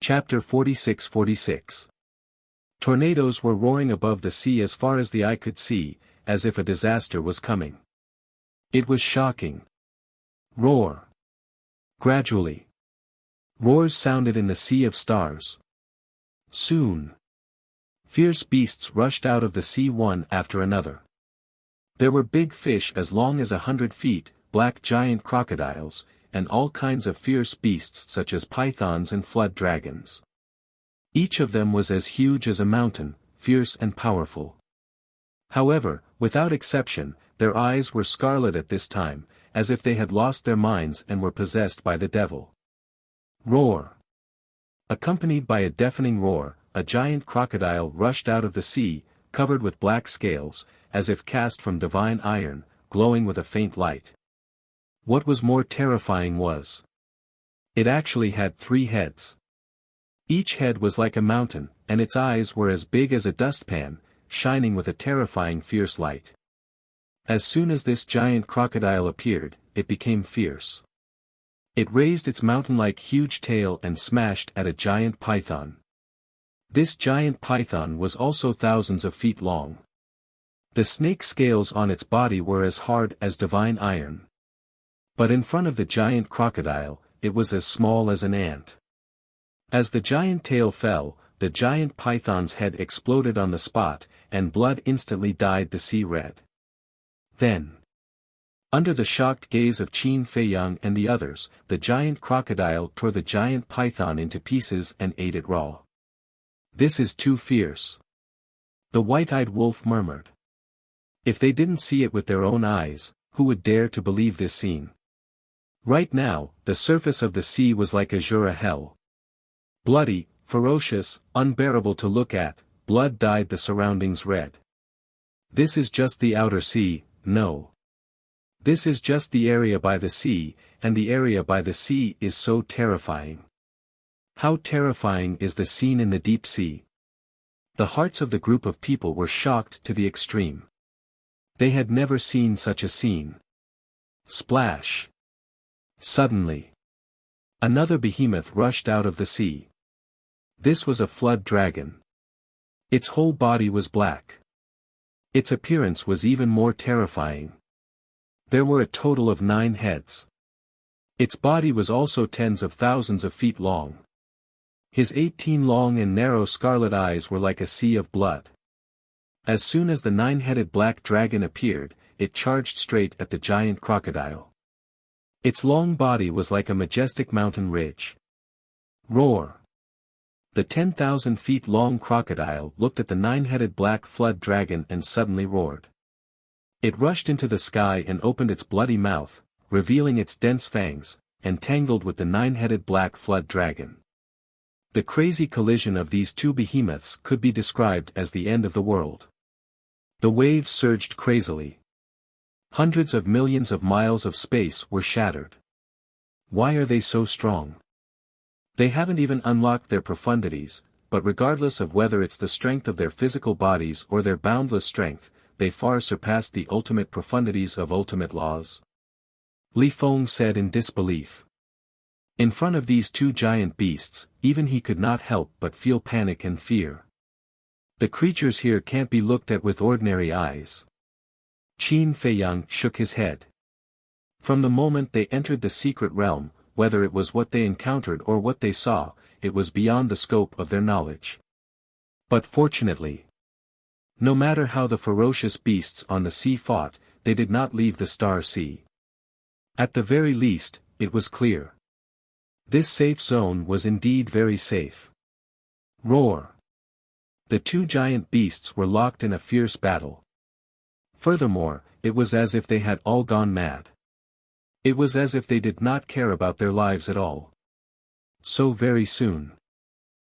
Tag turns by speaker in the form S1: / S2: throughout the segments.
S1: Chapter 46-46. Tornadoes were roaring above the sea as far as the eye could see, as if a disaster was coming. It was shocking. Roar. Gradually. Roars sounded in the sea of stars. Soon. Fierce beasts rushed out of the sea one after another. There were big fish as long as 100 feet, black giant crocodiles, and all kinds of fierce beasts such as pythons and flood dragons. Each of them was as huge as a mountain, fierce and powerful. However, without exception, their eyes were scarlet at this time, as if they had lost their minds and were possessed by the devil. Roar. Accompanied by a deafening roar, a giant crocodile rushed out of the sea, covered with black scales, as if cast from divine iron, glowing with a faint light. What was more terrifying was, it actually had 3 heads. Each head was like a mountain, and its eyes were as big as a dustpan, shining with a terrifying fierce light. As soon as this giant crocodile appeared, it became fierce. It raised its mountain-like huge tail and smashed at a giant python. This giant python was also thousands of feet long. The snake scales on its body were as hard as divine iron. But in front of the giant crocodile, it was as small as an ant. As the giant tail fell, the giant python's head exploded on the spot, and blood instantly dyed the sea red. Then, under the shocked gaze of Qin Feiyang and the others, the giant crocodile tore the giant python into pieces and ate it raw. "This is too fierce," the white-eyed wolf murmured. If they didn't see it with their own eyes, who would dare to believe this scene? Right now, the surface of the sea was like azure hell. Bloody, ferocious, unbearable to look at, blood dyed the surroundings red. This is just the outer sea, no. This is just the area by the sea, and the area by the sea is so terrifying. How terrifying is the scene in the deep sea? The hearts of the group of people were shocked to the extreme. They had never seen such a scene. Splash. Suddenly, another behemoth rushed out of the sea. This was a flood dragon. Its whole body was black. Its appearance was even more terrifying. There were a total of 9 heads. Its body was also tens of thousands of feet long. His 18 long and narrow scarlet eyes were like a sea of blood. As soon as the 9-headed black dragon appeared, it charged straight at the giant crocodile. Its long body was like a majestic mountain ridge. Roar. The 10,000 feet long crocodile looked at the 9-headed black flood dragon and suddenly roared. It rushed into the sky and opened its bloody mouth, revealing its dense fangs, entangled with the 9-headed black flood dragon. The crazy collision of these 2 behemoths could be described as the end of the world. The waves surged crazily. Hundreds of millions of miles of space were shattered. Why are they so strong? They haven't even unlocked their profundities, but regardless of whether it's the strength of their physical bodies or their boundless strength, they far surpass the ultimate profundities of ultimate laws. Li Feng said in disbelief. In front of these 2 giant beasts, even he could not help but feel panic and fear. The creatures here can't be looked at with ordinary eyes. Qin Feiyang shook his head. From the moment they entered the secret realm, whether it was what they encountered or what they saw, it was beyond the scope of their knowledge. But fortunately, no matter how the ferocious beasts on the sea fought, they did not leave the Star Sea. At the very least, it was clear. This safe zone was indeed very safe. Roar. The 2 giant beasts were locked in a fierce battle. Furthermore, it was as if they had all gone mad. It was as if they did not care about their lives at all. So very soon.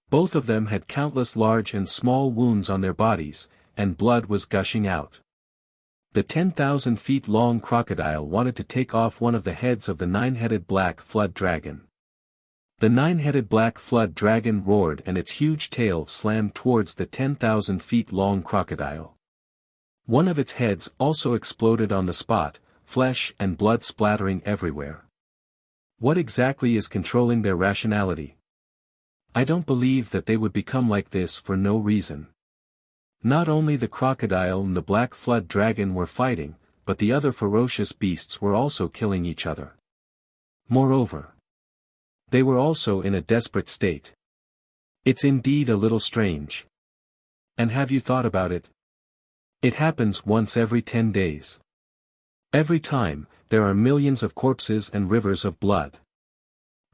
S1: Both of them had countless large and small wounds on their bodies, and blood was gushing out. The 10,000 feet long crocodile wanted to take off one of the heads of the 9-headed black flood dragon. The 9-headed black flood dragon roared and its huge tail slammed towards the 10,000 feet long crocodile. One of its heads also exploded on the spot, flesh and blood splattering everywhere. What exactly is controlling their rationality? I don't believe that they would become like this for no reason. Not only the crocodile and the black flood dragon were fighting, but the other ferocious beasts were also killing each other. Moreover, they were also in a desperate state. It's indeed a little strange. And have you thought about it? It happens once every 10 days. Every time, there are millions of corpses and rivers of blood.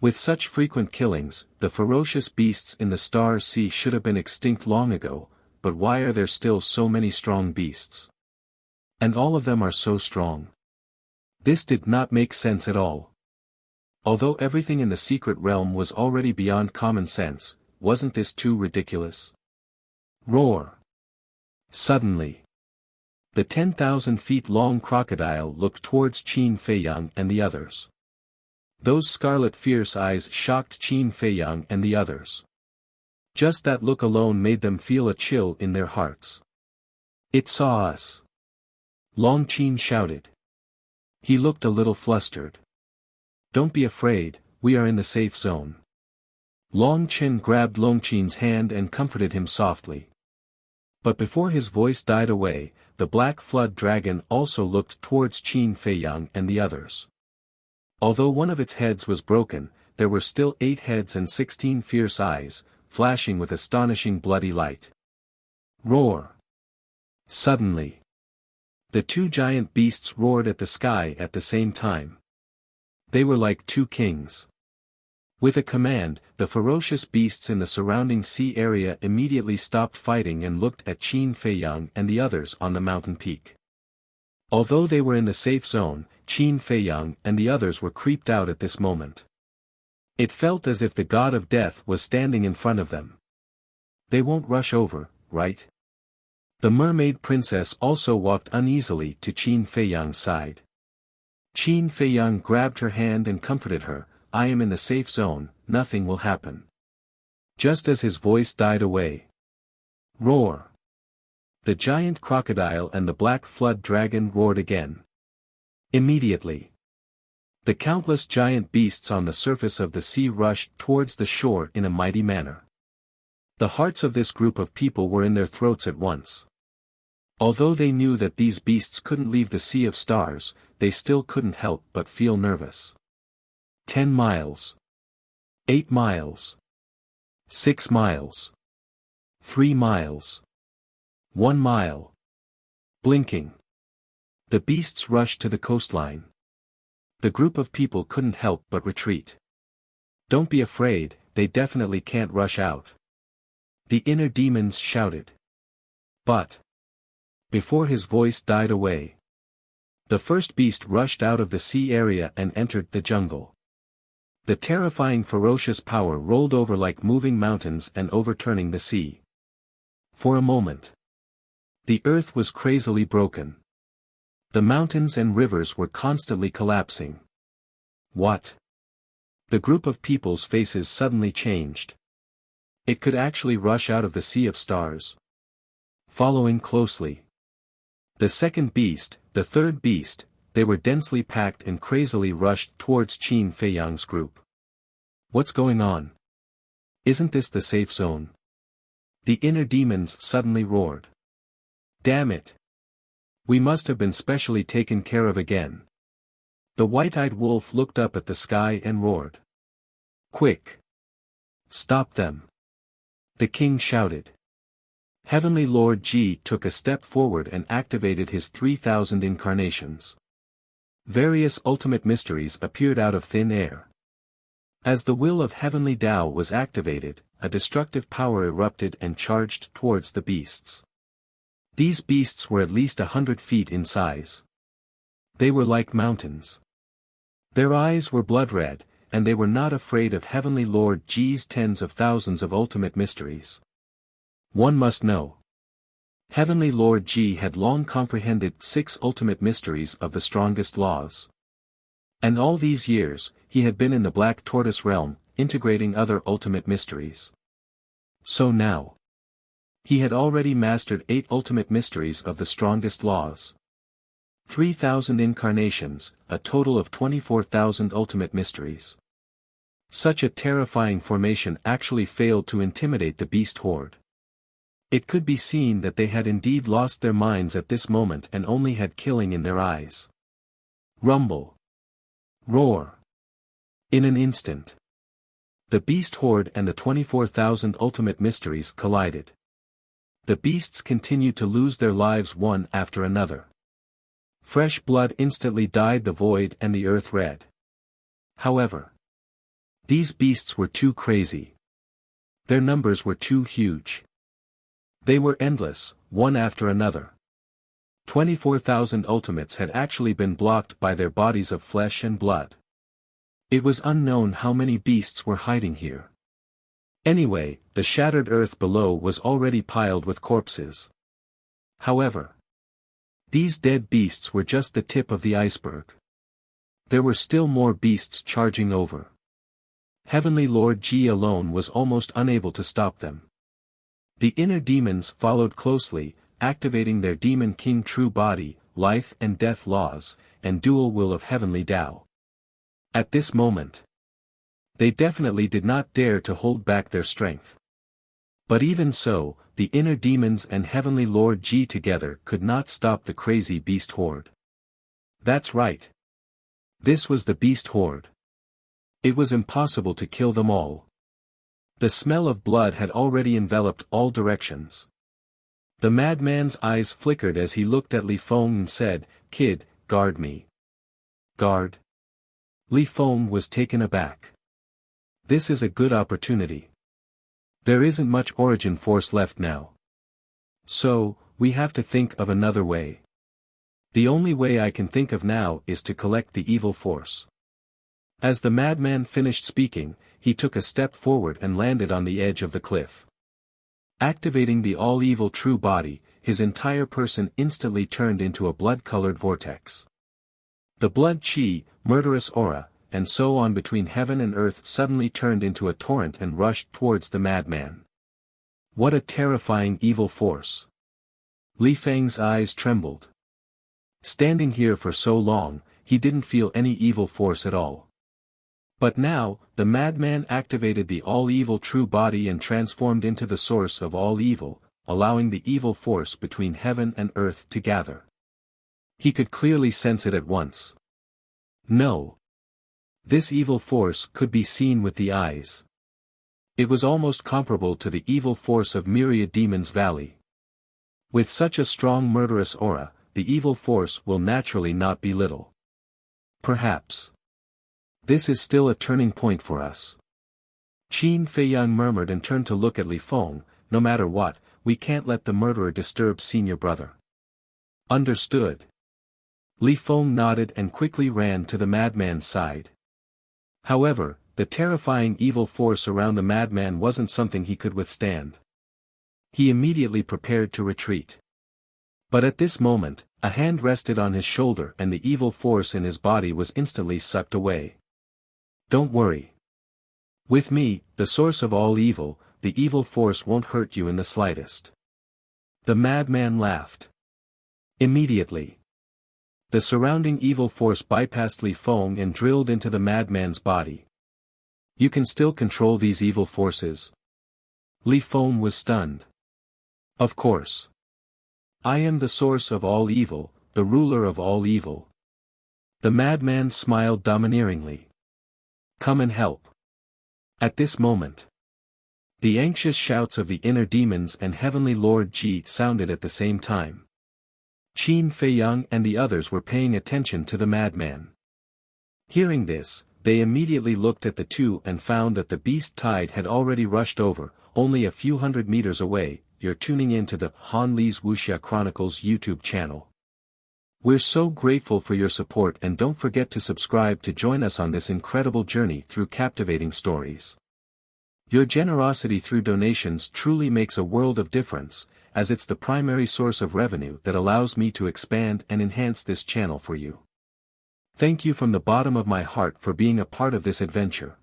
S1: With such frequent killings, the ferocious beasts in the Star Sea should have been extinct long ago, but why are there still so many strong beasts? And all of them are so strong. This did not make sense at all. Although everything in the secret realm was already beyond common sense, wasn't this too ridiculous? Roar! Suddenly, the 10,000 feet long crocodile looked towards Qin Feiyang and the others. Those scarlet fierce eyes shocked Qin Feiyang and the others. Just that look alone made them feel a chill in their hearts. It saw us. Long Qin shouted. He looked a little flustered. Don't be afraid, we are in the safe zone. Long Qin grabbed Long Qin's hand and comforted him softly. But before his voice died away, the black flood dragon also looked towards Qin Feiyang and the others. Although one of its heads was broken, there were still 8 heads and 16 fierce eyes, flashing with astonishing bloody light. Roar! Suddenly, the 2 giant beasts roared at the sky at the same time. They were like 2 kings. With a command, the ferocious beasts in the surrounding sea area immediately stopped fighting and looked at Qin Feiyang and the others on the mountain peak. Although they were in the safe zone, Qin Feiyang and the others were creeped out at this moment. It felt as if the god of death was standing in front of them. They won't rush over, right? The mermaid princess also walked uneasily to Qin Feiyang's side. Qin Feiyang grabbed her hand and comforted her. I am in the safe zone, nothing will happen. Just as his voice died away. Roar! The giant crocodile and the black flood dragon roared again. Immediately, the countless giant beasts on the surface of the sea rushed towards the shore in a mighty manner. The hearts of this group of people were in their throats at once. Although they knew that these beasts couldn't leave the Sea of Stars, they still couldn't help but feel nervous. 10 miles. 8 miles. 6 miles. 3 miles. 1 mile. Blinking. The beasts rushed to the coastline. The group of people couldn't help but retreat. Don't be afraid, they definitely can't rush out. The inner demons shouted. But, before his voice died away, the first beast rushed out of the sea area and entered the jungle. The terrifying ferocious power rolled over like moving mountains and overturning the sea. For a moment, the earth was crazily broken. The mountains and rivers were constantly collapsing. What? The group of people's faces suddenly changed. It could actually rush out of the Sea of Stars. Following closely, the second beast, the third beast, they were densely packed and crazily rushed towards Qin Feiyang's group. What's going on? Isn't this the safe zone? The inner demons suddenly roared. Damn it! We must have been specially taken care of again. The white-eyed wolf looked up at the sky and roared. Quick! Stop them! The king shouted. Heavenly Lord Ji took a step forward and activated his 3,000 incarnations. Various ultimate mysteries appeared out of thin air. As the will of Heavenly Tao was activated, a destructive power erupted and charged towards the beasts. These beasts were at least 100 feet in size. They were like mountains. Their eyes were blood red, and they were not afraid of Heavenly Lord Ji's tens of thousands of ultimate mysteries. One must know. Heavenly Lord Ji had long comprehended 6 ultimate mysteries of the strongest laws. And all these years, he had been in the Black Tortoise realm, integrating other ultimate mysteries. So now, he had already mastered 8 ultimate mysteries of the strongest laws. 3,000 incarnations, a total of 24,000 ultimate mysteries. Such a terrifying formation actually failed to intimidate the beast horde. It could be seen that they had indeed lost their minds at this moment and only had killing in their eyes. Rumble. Roar. In an instant, the beast horde and the 24,000 ultimate mysteries collided. The beasts continued to lose their lives one after another. Fresh blood instantly dyed the void and the earth red. However, these beasts were too crazy. Their numbers were too huge. They were endless, one after another. 24,000 ultimates had actually been blocked by their bodies of flesh and blood. It was unknown how many beasts were hiding here. Anyway, the shattered earth below was already piled with corpses. However, these dead beasts were just the tip of the iceberg. There were still more beasts charging over. Heavenly Lord Ji alone was almost unable to stop them. The inner demons followed closely, activating their Demon King true body, life and death laws, and dual will of Heavenly Tao. At this moment, they definitely did not dare to hold back their strength. But even so, the inner demons and Heavenly Lord Ji together could not stop the crazy beast horde. That's right. This was the beast horde. It was impossible to kill them all. The smell of blood had already enveloped all directions. The madman's eyes flickered as he looked at Li Feng and said, "Kid, guard me." Guard? Li Feng was taken aback. This is a good opportunity. There isn't much origin force left now. So, we have to think of another way. The only way I can think of now is to collect the evil force. As the madman finished speaking, he took a step forward and landed on the edge of the cliff. Activating the all-evil true body, his entire person instantly turned into a blood-colored vortex. The blood chi, murderous aura, and so on between heaven and earth suddenly turned into a torrent and rushed towards the madman. What a terrifying evil force! Li Feng's eyes trembled. Standing here for so long, he didn't feel any evil force at all. But now, the madman activated the all-evil true body and transformed into the source of all evil, allowing the evil force between heaven and earth to gather. He could clearly sense it at once. No. This evil force could be seen with the eyes. It was almost comparable to the evil force of Myriad Demons Valley. With such a strong murderous aura, the evil force will naturally not be little. Perhaps this is still a turning point for us. Qin Feiyang murmured and turned to look at Li Feng. No matter what, we can't let the murderer disturb senior brother. Understood. Li Feng nodded and quickly ran to the madman's side. However, the terrifying evil force around the madman wasn't something he could withstand. He immediately prepared to retreat. But at this moment, a hand rested on his shoulder and the evil force in his body was instantly sucked away. Don't worry. With me, the source of all evil, the evil force won't hurt you in the slightest. The madman laughed. Immediately, the surrounding evil force bypassed Li Feng and drilled into the madman's body. You can still control these evil forces? Li Feng was stunned. Of course. I am the source of all evil, the ruler of all evil. The madman smiled domineeringly. Come and help. At this moment, the anxious shouts of the inner demons and Heavenly Lord Ji sounded at the same time. Qin Feiyang and the others were paying attention to the madman. Hearing this, they immediately looked at the two and found that the beast tide had already rushed over, only a few hundred meters away. You're tuning in to the Han Li's Wuxia Chronicles YouTube channel. We're so grateful for your support and don't forget to subscribe to join us on this incredible journey through captivating stories. Your generosity through donations truly makes a world of difference, as it's the primary source of revenue that allows me to expand and enhance this channel for you. Thank you from the bottom of my heart for being a part of this adventure.